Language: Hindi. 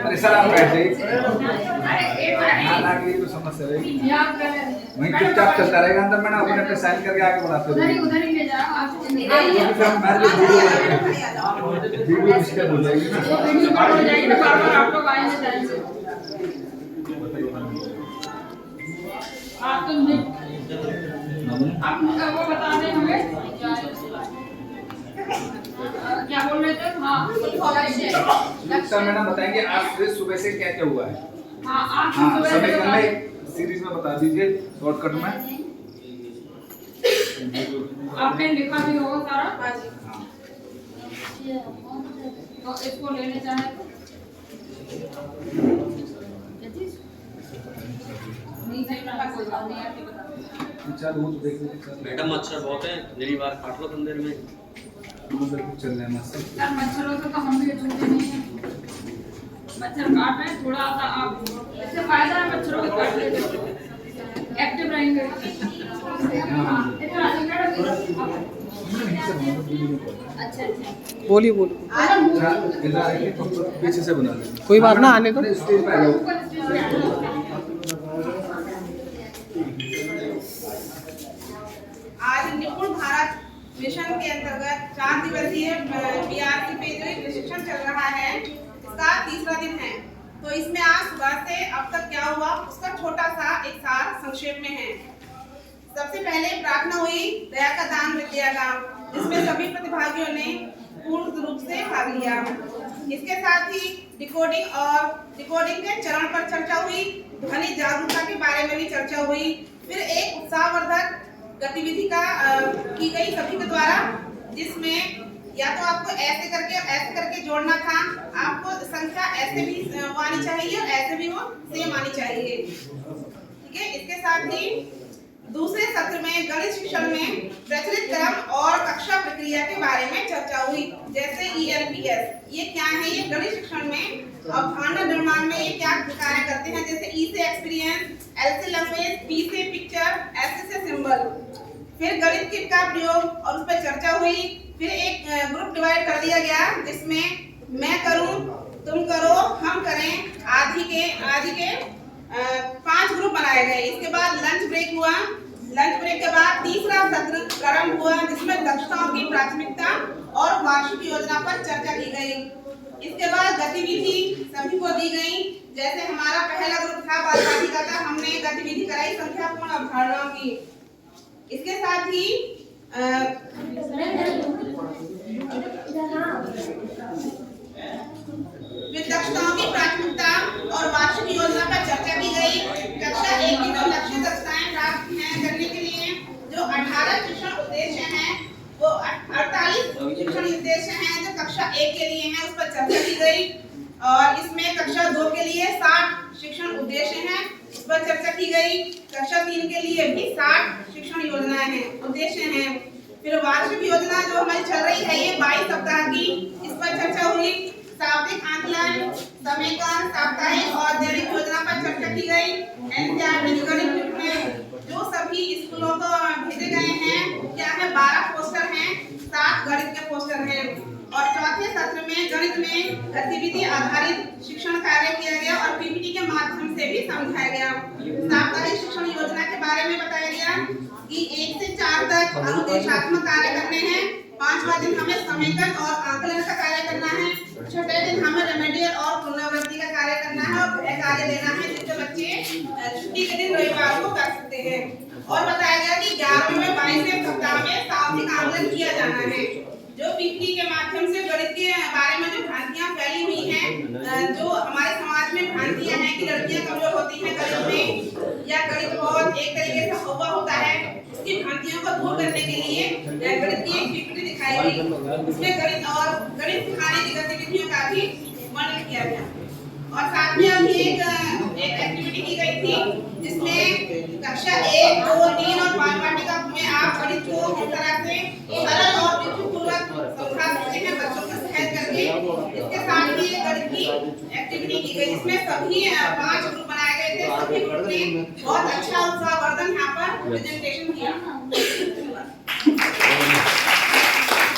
अरे सर आप बैठे आगे तो समस्या रहेगी वहीं चुपचाप चलता रहेगा अंदर में ना अपने अपने साइन करके आगे बढ़ाते उधर ही ले जाओ आप वीडियो डिस्टर्ब हो जाएगी ना आप लोग आएंगे जाएंगे आप तो नहीं आप वो बता दें हमें क्या बोल रहे थे? हाँ सर मैडम बताएंगे आज सुबह से क्या क्या हुआ है? हाँ समय में सीरीज में बता दीजिए शॉर्टकट में। आपने लिखा भी होगा सारा तो इसको लेने चाहे तो नहीं सही रहा कोई बात नहीं आके बता चल वो तो देख लेते मैडम मच्छर बहुत है मेरी बार काट लो अंदर में उधर कुछ चल रहा है मस्त यार मच्छरों से तो हम भी छूते नहीं हैं मच्छर काट रहे हैं थोड़ा सा आप इससे फायदा है मच्छरों को काट लेते एक्टिव रहेंगे अच्छा बोलिए पीछे से बना लेंगे कोई बात ना आने दो स्टेज पे आ जाओ आज निपुण भारत मिशन के अंतर्गत 4 दिवसीय बीआरसी पे जो प्रशिक्षण चल रहा है इसका तीसरा दिन है। तो इसमें आज सुबह से अब तक क्या हुआ उसका छोटा सा एक सार संक्षेप में है। सबसे पहले प्रार्थना हुई दया का दान विद्या का, जिसमें सभी प्रतिभागियों ने पूर्ण रूप से भाग लिया। इसके साथ ही डिकोडिंग के चरण पर चर्चा हुई, ध्वनि जागरूकता के बारे में भी चर्चा हुई। फिर एक उत्साहवर्धक गतिविधि की गई सभी के द्वारा, जिसमें या तो आपको ऐसे करके जोड़ना था, आपको संख्या ऐसे भी आनी चाहिए और ऐसे भी वो सेम आनी चाहिए। ठीक है, इसके साथ ही दूसरे सत्र में गणित शिक्षण में प्रचलित क्रम और कक्षा प्रक्रिया के बारे में चर्चा हुई, जैसे ELPS ये क्या है, ये गणित शिक्षण में अवधारणा निर्माण में ये क्या कार्य करते हैं, जैसे E से एक्सपीरियंस, L से लैंग्वेज, P से पिक्चर, S से सिंबल। फिर गणित किट का प्रयोग और उस पर चर्चा हुई। फिर एक ग्रुप डिवाइड कर दिया गया, जिसमें मैं करूं, तुम करो, हम करें आदि के 5 ग्रुप बनाए गए। इसके बाद लंच ब्रेक हुआ। लंच ब्रेक के बाद तीसरा सत्र प्रारंभ हुआ, जिसमें दक्षताओं की प्राथमिकता और वार्षिक योजना पर चर्चा की गई। इसके बाद गतिविधि सभी को दी गई, जैसे हमारा पहला ग्रुप था बाल बालिका का, हमने गतिविधि कराई संख्यापूर्ण अवधारणाओं की। इसके साथ ही दक्षताओं की प्राथमिकता और वार्षिक योजना पर चर्चा की गई। कक्षा 1 की जो लक्ष्य दक्षताएं प्राप्त करने के लिए जो 18 शिक्षण उद्देश्य हैं, वो 48 शिक्षण उद्देश्य हैं जो कक्षा 1 के लिए हैं, उस पर चर्चा की गई। और इसमें कक्षा 2 के लिए 60 शिक्षण उद्देश्य हैं, उस पर चर्चा की गई। कक्षा 3 के लिए भी 60 शिक्षण योजनाएं हैं, उद्देश्य हैं। फिर वार्षिक योजना जो हमारी चल रही है, ये 22 सप्ताह की, इस पर चर्चा हुई। साप्ताहिक आकलन, समेकन, साप्ताहिक और दैनिक योजना पर चर्चा की गई। NCERT गणित में जो सभी स्कूलों को भेजे गए हैं, क्या है 12 पोस्टर हैं, 7 गणित के पोस्टर हैं। और चौथे सत्र में गणित में गतिविधि आधारित शिक्षण कार्य किया गया और PPT के माध्यम से भी समझाया गया। साप्ताहिक शिक्षण योजना के बारे में बताया गया कि 1 से 4 तक अनुदेशात्मक कार्य करने हैं, 5वां दिन हमें समेकन और आकलन का कार्य करना है, छठे दिन हमें रेमेडियल और पुनरावृत्ति का कार्य करना है और वह कार्य देना है जिससे बच्चे छुट्टी के दिन रविवार को कर सकते हैं। और बताया गया कि 11वें में 22वें सप्ताह में साप्ताहिक आकलन किया जाना है। जो PPT के माध्यम से गणित के बारे में जो भ्रांतियां फैली हुई हैं, जो हमारे समाज में भ्रांतियां हैं कि लड़कियां कमजोर होती हैं गणित में, या गणित बहुत एक तरीके से होगा होता है, इसकी भ्रांतियों को दूर करने के लिए गणित की एक PPT दिखाई गई। इसमें गणित सिखाने की गतिविधियों का भी वर्णन किया गया। और साथ में अभी एक एक्टिविटी की गई थी, जिसमें कक्षा 1, 2, 3 और बाल वाटिका में आप गणित को किस तरह से सरल और विधिपूर्वक समझा सकते हैं बच्चों को सहज करके। इसके साथ ही गणित की एक्टिविटी की गई, जिसमें सभी 5 ग्रुप बनाए गए थे। सभी ग्रुप ने बहुत अच्छा उत्साहवर्धन यहाँ पर प्रेजेंटेशन किया।